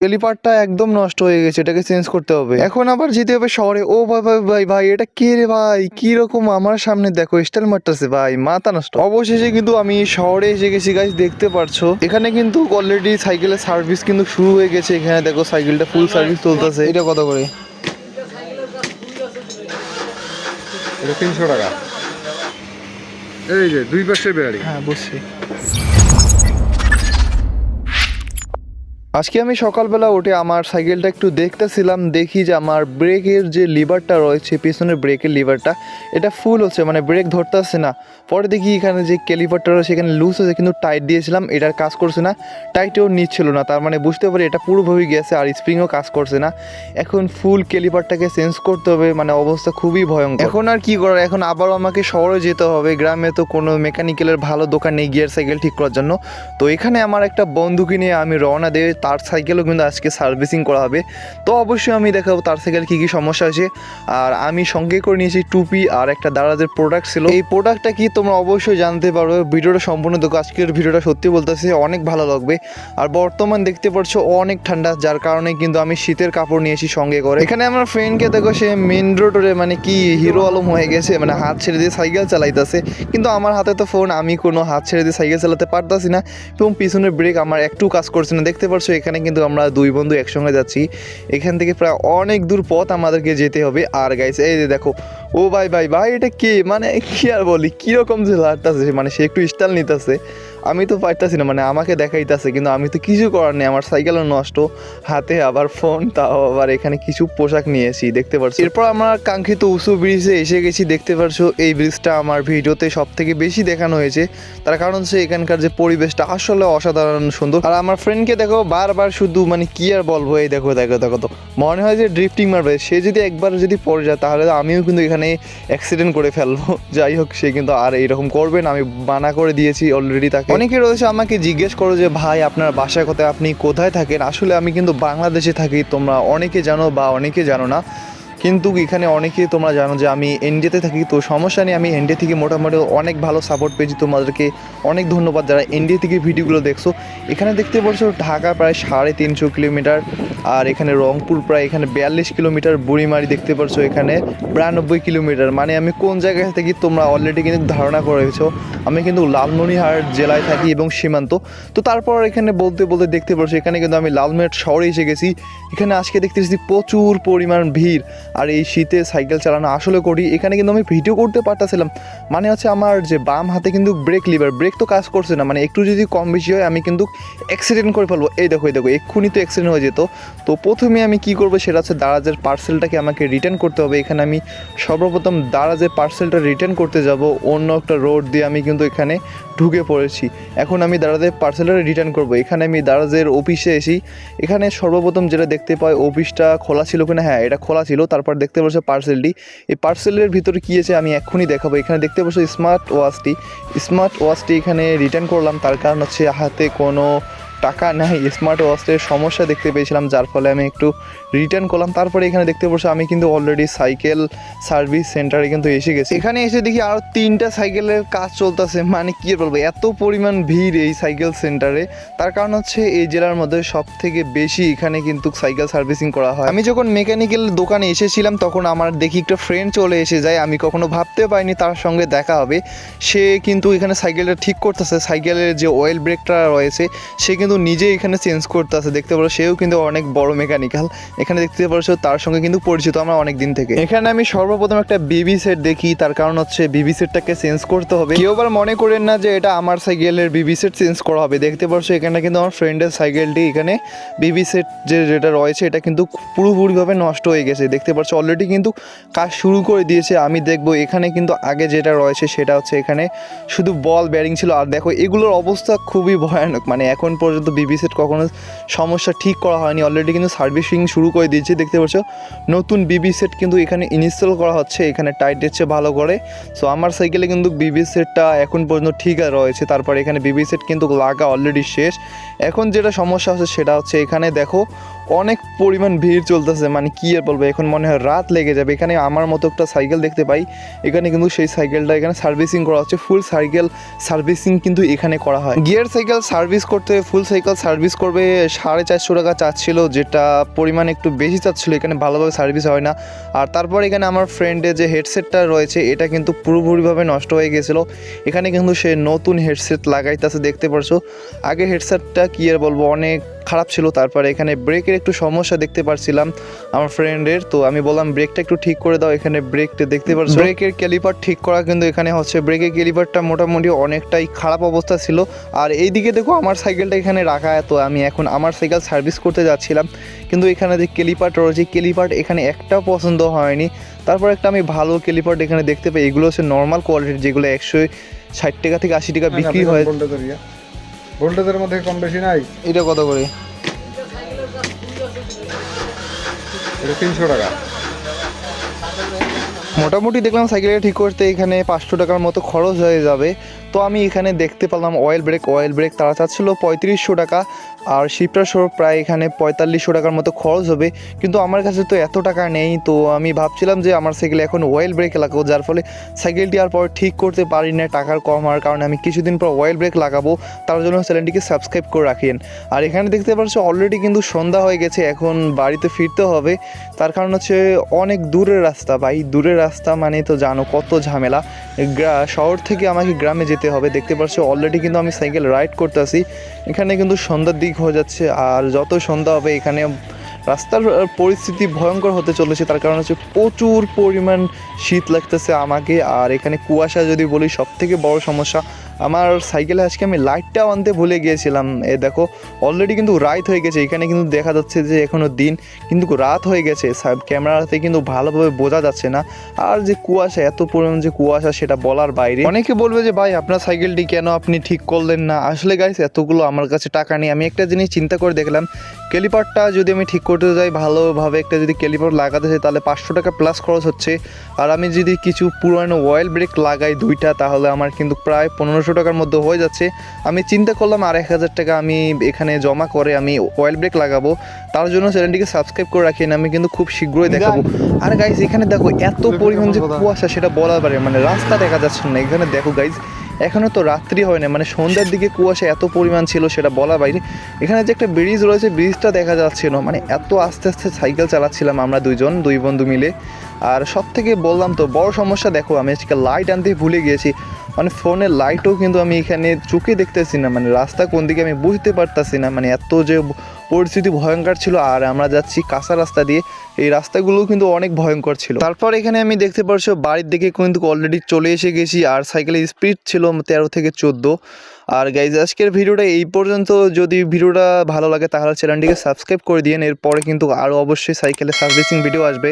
ক্যালিপারটা একদম নষ্ট হয়ে গেছে, এটাকে চেঞ্জ করতে হবে। এখন আবার যেতে হবে শহরে। ও ভাই ভাই ভাই ভাই, এটা কে রে ভাই? কি রকম আমার সামনে দেখো স্টাইল মারতেছে ভাই, মাথা নষ্ট। অবশেষে কিন্তু আমি শহরে এসে গেছি গাইস, দেখতে পারছো এখানে কিন্তু অলরেডি সাইকেলের সার্ভিস কিন্তু শুরু হয়ে গেছে। এখানে দেখো সাইকেলটা ফুল সার্ভিস চলতেছে। এটা কত করে? এটা 300 টাকা। এই যে 2 পাশের ব্যাটারি। হ্যাঁ বুঝছি। আজকে আমি সকালবেলা উঠে আমার সাইকেলটা একটু দেখতেছিলাম, দেখি যে আমার ব্রেকের যে লিভারটা রয়েছে, পিছনের ব্রেকের লিভারটা, এটা ফুল হচ্ছে, মানে ব্রেক ধরতে আসছে না। পরে দেখি এখানে যে ক্যালিপারটা রয়েছে এখানে লুজ হয়েছে, কিন্তু টাইট দিয়েছিলাম, এটার কাজ করছে না, টাইটেও নিচ্ছিল না। তার মানে বুঝতে পারি এটা পুরোভাবে গেছে আর স্প্রিংও কাজ করছে না। এখন ফুল ক্যালিপারটাকে চেঞ্জ করতে হবে, মানে অবস্থা খুবই ভয়ঙ্কর। এখন আর কি করার, এখন আবারও আমাকে শহরে যেতে হবে। গ্রামে তো কোনো মেকানিক্যালের ভালো দোকান নেই গিয়ার সাইকেল ঠিক করার জন্য। তো এখানে আমার একটা বন্ধুকে নিয়ে আমি রওনা দিয়ে, তার সাইকেলও কিন্তু আজকে সার্ভিসিং করা হবে। তো অবশ্যই আমি দেখাবো তার সাইকেল কী কী সমস্যা হয়েছে। আর আমি সঙ্গে করে নিয়েছি টুপি আর একটা দারাজের প্রোডাক্ট ছিল। এই প্রোডাক্টটা কি তোমরা অবশ্যই জানতে পারবে। ভিডিওটা সম্পূর্ণ দেখো, আজকের ভিডিওটা সত্যি বলতেছি অনেক ভালো লাগবে। আর বর্তমান দেখতে পাচ্ছ অনেক ঠান্ডা, যার কারণে কিন্তু আমি শীতের কাপড় নিয়েছি সঙ্গে করে। এখানে আমার ফ্রেন্ডকে দেখো, সে মেন রোডে মানে কি হিরো আলম হয়ে গেছে, মানে হাত ছেড়ে দিয়ে সাইকেল চালাইতেছে। কিন্তু আমার হাতে তো ফোন, আমি কোনো হাত ছেড়ে দিয়ে সাইকেল চালাতে পারতাছি না, এবং পিছনের ব্রেক আমার একটু কাজ করছে না। দেখতে পাচ্ছ এখানে কিন্তু আমরা দুই বন্ধু একসঙ্গে যাচ্ছি। এখান থেকে প্রায় অনেক দূর পথ আমাদেরকে যেতে হবে। আর গাইস এই যে দেখো, ও ভাই ভাই ভাই, এটা কি মানে কি আর বলি, কীরকম যে লাগতেছে, মানে সে একটু স্টাইল নিতেছে, আমি তো পারতাছি না, মানে আমাকে দেখাইতেছে, কিন্তু আমি তো কিছু করার নেই, আমার সাইকেলও নষ্ট, হাতে আবার ফোন, তাও আবার এখানে কিছু পোশাক নিয়েছি দেখতে পারছো। এরপর আমরা কাঙ্ক্ষিত উঁচু ব্রিজে এসে গেছি। দেখতে পারছো এই ব্রিজটা আমার ভিডিওতে সব থেকে বেশি দেখানো হয়েছে, তার কারণ হচ্ছে এখানকার যে পরিবেশটা আসলে অসাধারণ সুন্দর। আর আমার ফ্রেন্ডকে দেখো বারবার শুধু মানে কি আর বলবো, এই দেখো দেখো দেখো, তো মনে হয় যে ড্রিফটিং মারবে। সে যদি একবার যদি পড়ে যায় তাহলে আমিও কিন্তু এখানে অ্যাক্সিডেন্ট করে ফেলবো। যাই হোক, সে কিন্তু আর এইরকম করবে না, আমি মানা করে দিয়েছি অলরেডি তাকে। অনেকে রয়েছে আমাকে জিজ্ঞেস করো যে ভাই আপনার বাসায় কোথায়, আপনি কোথায় থাকেন? আসলে আমি কিন্তু বাংলাদেশে থাকি, তোমরা অনেকে জানো বা অনেকে জানো না, কিন্তু এখানে অনেকে তোমরা জানো যে আমি ইন্ডিয়াতে থাকি। তো সমস্যা নেই, আমি ইন্ডিয়া থেকে মোটামুটি অনেক ভালো সাপোর্ট পেয়েছি, তোমাদেরকে অনেক ধন্যবাদ যারা ইন্ডিয়া থেকে ভিডিওগুলো দেখছো। এখানে দেখতে পাচ্ছো ঢাকা প্রায় 350 কিলোমিটার, আর এখানে রংপুর প্রায় এখানে 42 কিলোমিটার, বুড়িমারি দেখতে পাচ্ছো এখানে 92 কিলোমিটার। মানে আমি কোন জায়গায় থাকি তোমরা অলরেডি কিন্তু ধারণা করেছো, আমি কিন্তু লালমনিরহাট জেলায় থাকি এবং সীমান্ত। তো তারপর এখানে বলতে বলতে দেখতে পাচ্ছো এখানে কিন্তু আমি লালমনিরহাট শহরে এসে গেছি। এখানে আজকে দেখতেছি প্রচুর পরিমাণ ভিড়, আর এই শীতে সাইকেল চালানো আসলে করি। এখানে কিন্তু আমি ভিডিও করতে পারতেছিলাম, মানে হচ্ছে আমার যে বাম হাতে কিন্তু ব্রেক লিভার, ব্রেক তো কাজ করছে না, মানে একটু যদি কম বেশি হয় আমি কিন্তু অ্যাক্সিডেন্ট করে ফেলবো। এই দেখো এক্ষুনি তো অ্যাক্সিডেন্ট হয়ে যেত। তো প্রথমে আমি কি করবো, সেটা হচ্ছে দারাজের পার্সেলটাকে আমাকে রিটার্ন করতে হবে। এখানে আমি সর্বপ্রথম দারাজের পার্সেলটা রিটার্ন করতে যাব, অন্য একটা রোড দিয়ে আমি কিন্তু এখানে ঢুকে পড়েছি। এখন আমি দারাজের পার্সেলটা রিটার্ন করব। এখানে আমি দারাজের অফিসে এসি। এখানে সর্বপ্রথম যেটা দেখতে পাই, অফিসটা খোলা ছিল কিনা, হ্যাঁ এটা খোলা ছিল। তারপর দেখতে পাচ্ছ পার্সেলটি, এই পার্সেলের ভিতরে কী আছে আমি এক্ষুনি দেখাবো। এখানে দেখতে পাচ্ছ স্মার্ট ওয়াচটি এখানে রিটার্ন করলাম, তার কারণ হচ্ছে হাতে কোনো টাকা নাই। স্মার্ট ওয়াচের সমস্যা দেখতে পেয়েছিলাম, যার ফলে আমি একটু রিটার্ন করলাম। তারপরে এখানে দেখতে পাচ্ছ আমি কিন্তু অলরেডি সাইকেল সার্ভিস সেন্টারে কিন্তু এসে গেছি। এখানে এসে দেখি আরও 3টা সাইকেলের কাজ চলতেছে, মানে কী বলবো, এত পরিমাণ ভিড় এই সাইকেল সেন্টারে। তার কারণ হচ্ছে এই জেলার মধ্যে সব থেকে বেশি এখানে কিন্তু সাইকেল সার্ভিসিং করা হয়। আমি যখন মেকানিক্যাল দোকানে এসেছিলাম তখন আমার দেখি একটা ফ্রেন্ড চলে এসে যায়, আমি কখনো ভাবতে পারিনি তার সঙ্গে দেখা হবে। সে কিন্তু এখানে সাইকেলটা ঠিক করতেছে, সাইকেলের যে অয়েল ব্রেকটা রয়েছে সে কিন্তু নিজে এখানে চেঞ্জ করতে আছে। দেখতে পারো সেও কিন্তু অনেক বড় মেকানিক্যাল। এখানে দেখতে পারছো তার সঙ্গে কিন্তু পরিচিত আমরা অনেক দিন থেকে। এখানে আমি সর্বপ্রথম একটা বিবি সেট দেখি, তার কারণ হচ্ছে বিবি সেটটাকে চেঞ্জ করতে হবে। কেউ আবার মনে করেন না যে এটা আমার সাইকেলের বিবি সেট চেঞ্জ করা হবে। দেখতে পারছো এখানে কিন্তু আমার ফ্রেন্ডের সাইকেলটি, এখানে বিবি সেট যেটা রয়েছে এটা কিন্তু পুরোপুরিভাবে নষ্ট হয়ে গেছে। দেখতে পারছো অলরেডি কিন্তু কাজ শুরু করে দিয়েছে। আমি দেখবো এখানে কিন্তু আগে যেটা রয়েছে সেটা হচ্ছে এখানে শুধু বল ব্যারিং ছিল। আর দেখো এগুলোর অবস্থা খুবই ভয়ানক, মানে এখন পর্যন্ত বিবি সেট কখনো সমস্যা ঠিক করা হয়নি, অলরেডি কিন্তু সার্ভিসিং শুরু করে দিয়েছে। দেখতে পাচ্ছ নতুন বিবি সেট কিন্তু এখানে ইনস্টল করা হচ্ছে, এখানে টাইট দিচ্ছে ভালো করে। সো আমার সাইকেলে কিন্তু বিবি সেটটা এখন পর্যন্ত ঠিক রয়েছে। তারপর এখানে বিবি সেট কিন্তু লাগা অলরেডি শেষ। এখন যেটা সমস্যা হচ্ছে সেটা হচ্ছে এখানে দেখো অনেক পরিমাণ ভিড় চলতেছে, মানে কি আর বলবো, এখন মনে হয় রাত লেগে যাবে। এখানে আমার মতো একটা সাইকেল দেখতে পাই, এখানে কিন্তু সেই সাইকেলটা এখানে সার্ভিসিং করা হচ্ছে। ফুল সাইকেল সার্ভিসিং কিন্তু এখানে করা হয়। গিয়ার সাইকেল সার্ভিস করতে ফুল সাইকেল সার্ভিস করবে 450 টাকা চাচ্ছিল, যেটা পরিমাণ একটু বেশি চাচ্ছিল, এখানে ভালোভাবে সার্ভিস হয় না। আর তারপর এখানে আমার ফ্রেন্ডের যে হেডসেটটা রয়েছে এটা কিন্তু পুরোপুরিভাবে নষ্ট হয়ে গেছিলো। এখানে কিন্তু সে নতুন হেডসেট লাগাইতেছে, দেখতে পারছো। আগে হেডসেটটা কি আর বলবো অনেক খারাপ ছিল। তারপরে এখানে ব্রেকের একটু সমস্যা দেখতে পারছিলাম আমার ফ্রেন্ডের, তো আমি বললাম ব্রেকটা একটু ঠিক করে দাও। এখানে ব্রেকটা দেখতে পারছো, ব্রেকের ক্যালিপার ঠিক করা কিন্তু এখানে হচ্ছে। ব্রেকের ক্যালিপারটা মোটামুটি অনেকটাই খারাপ অবস্থা ছিল। আর এইদিকে দেখো আমার সাইকেলটা এখানে রাখা, তো আমি এখন আমার সাইকেল সার্ভিস করতে যাচ্ছিলাম, কিন্তু এখানে যে ক্যালিপারটা রয়েছে ক্যালিপার এখানে একটাও পছন্দ হয়নি। তারপর একটা আমি ভালো ক্যালিপার এখানে দেখতে পাই, এগুলো হচ্ছে নর্মাল কোয়ালিটির, যেগুলো 160 টাকা থেকে 80 টাকা বিক্রি হয়। ভোল্টেজের মধ্যে কম বেশি নাই। এটা কত করে? এটা 300 টাকা। মোটামুটি দেখলাম সাইকেলটা ঠিক করতে এখানে 500 টাকার মতো খরচ হয়ে যাবে। তো আমি এখানে দেখতে পেলাম অয়েল ব্রেক তারা চাচ্ছিল 3500 টাকা, আর শিফটার সহ প্রায় এখানে 4500 টাকার মতো খরচ হবে। কিন্তু আমার কাছে তো এত টাকা নেই, তো আমি ভাবছিলাম যে আমার সাইকেলে এখন অয়েল ব্রেক লাগাবো, যার ফলে সাইকেলটি আর পরে ঠিক করতে পারি না টাকার কম হওয়ার কারণে। আমি কিছুদিন পর অয়েল ব্রেক লাগাবো, তার জন্য চ্যানেলটিকে সাবস্ক্রাইব করে রাখেন। আর এখানে দেখতে পাচ্ছ অলরেডি কিন্তু সন্ধ্যা হয়ে গেছে, এখন বাড়িতে ফিরতে হবে। তার কারণ হচ্ছে অনেক দূরের রাস্তা ভাই, দূরের রাস্তা মানে তো জানো কত ঝামেলা। শহর থেকে আমাকে গ্রামে যেতে হবে। দেখতে পাচ্ছ অলরেডি কিন্তু আমি সাইকেল রাইড করতেছি, এখানে কিন্তু সন্ধ্যার দিক হয়ে যাচ্ছে। আর যত সন্ধ্যা হবে এখানে রাস্তার পরিস্থিতি ভয়ঙ্কর হতে চলেছে, তার কারণ হচ্ছে প্রচুর পরিমাণ শীত লাগতেছে আমাকে। আর এখানে কুয়াশা যদি বলি সব থেকে বড় সমস্যা, আমার সাইকেলে আজকে আমি লাইটটাও আনতে ভুলে গিয়েছিলাম। দেখো অলরেডি কিন্তু রাত হয়ে গেছে, এখানে কিন্তু দেখা যাচ্ছে যে এখনও দিন কিন্তু রাত হয়ে গেছে, ক্যামেরাতে কিন্তু ভালোভাবে বোঝা যাচ্ছে না। আর যে কুয়াশা, এত পরিমাণ যে কুয়াশা সেটা বলার বাইরে। অনেকে বলবে যে ভাই আপনার সাইকেলটি কেন আপনি ঠিক করলেন না। আসলে গাইস এতগুলো আমার কাছে টাকা নেই। আমি একটা জিনিস চিন্তা করে দেখলাম, ক্যালিপারটা যদি আমি ঠিক করতে যাই ভালোভাবে, একটা যদি ক্যালিপার লাগাতে চাই তাহলে 500 টাকা প্লাস খরচ হচ্ছে। আর আমি যদি কিছু পুরনো অয়েল ব্রেক লাগাই 2টা, তাহলে আমার কিন্তু প্রায় 1500 টাকার মধ্যে হয়ে যাচ্ছে। আমি চিন্তা করলাম আর 1000 টাকা আমি এখানে জমা করে আমি অয়েল ব্রেক লাগাবো। তার জন্য চ্যানেলটিকে সাবস্ক্রাইব করে রাখেন, আমি কিন্তু খুব শীঘ্রই দেখাবো। আর গাইজ এখানে দেখো এত পরিমাণ যে কুয়াশা সেটা বলার বাইরে, মানে রাস্তা দেখা যাচ্ছে না। এখানে দেখো গাইজ এখনও তো রাত্রি হয় না, মানে সন্ধ্যার দিকে কুয়াশা এত পরিমাণ ছিল সেটা বলা বাইরে। এখানে যে একটা ব্রিজ রয়েছে ব্রিজটা দেখা যাচ্ছে না, মানে এত আস্তে আস্তে সাইকেল চালাচ্ছিলাম আমরা দুই বন্ধু মিলে। আর সব থেকে বললাম তো বড় সমস্যা, দেখো আমি আজকে লাইট আনতে ভুলে গিয়েছি, মানে ফোনের লাইটও কিন্তু আমি এখানে চোখে দেখতেছি না, মানে রাস্তা কোন দিকে আমি বুঝতে পারতাছি না, মানে এত যে পরিস্থিতি ভয়ঙ্কর ছিল। আর আমরা যাচ্ছি কাঁচা রাস্তা দিয়ে, এই রাস্তাগুলো কিন্তু অনেক ভয়ঙ্কর ছিল। তারপর এখানে আমি দেখতে পারছো বাড়ির দিকে কিন্তু অলরেডি চলে এসে গেছি, আর সাইকেলের স্পিড ছিল 13 থেকে 14। আর গাইজ আজকের ভিডিওটা এই পর্যন্ত। যদি ভিডিওটা ভালো লাগে তাহলে চ্যানেলটিকে সাবস্ক্রাইব করে দিন। এরপরে কিন্তু আরও অবশ্যই সাইকেলের সার্ভিসিং ভিডিও আসবে।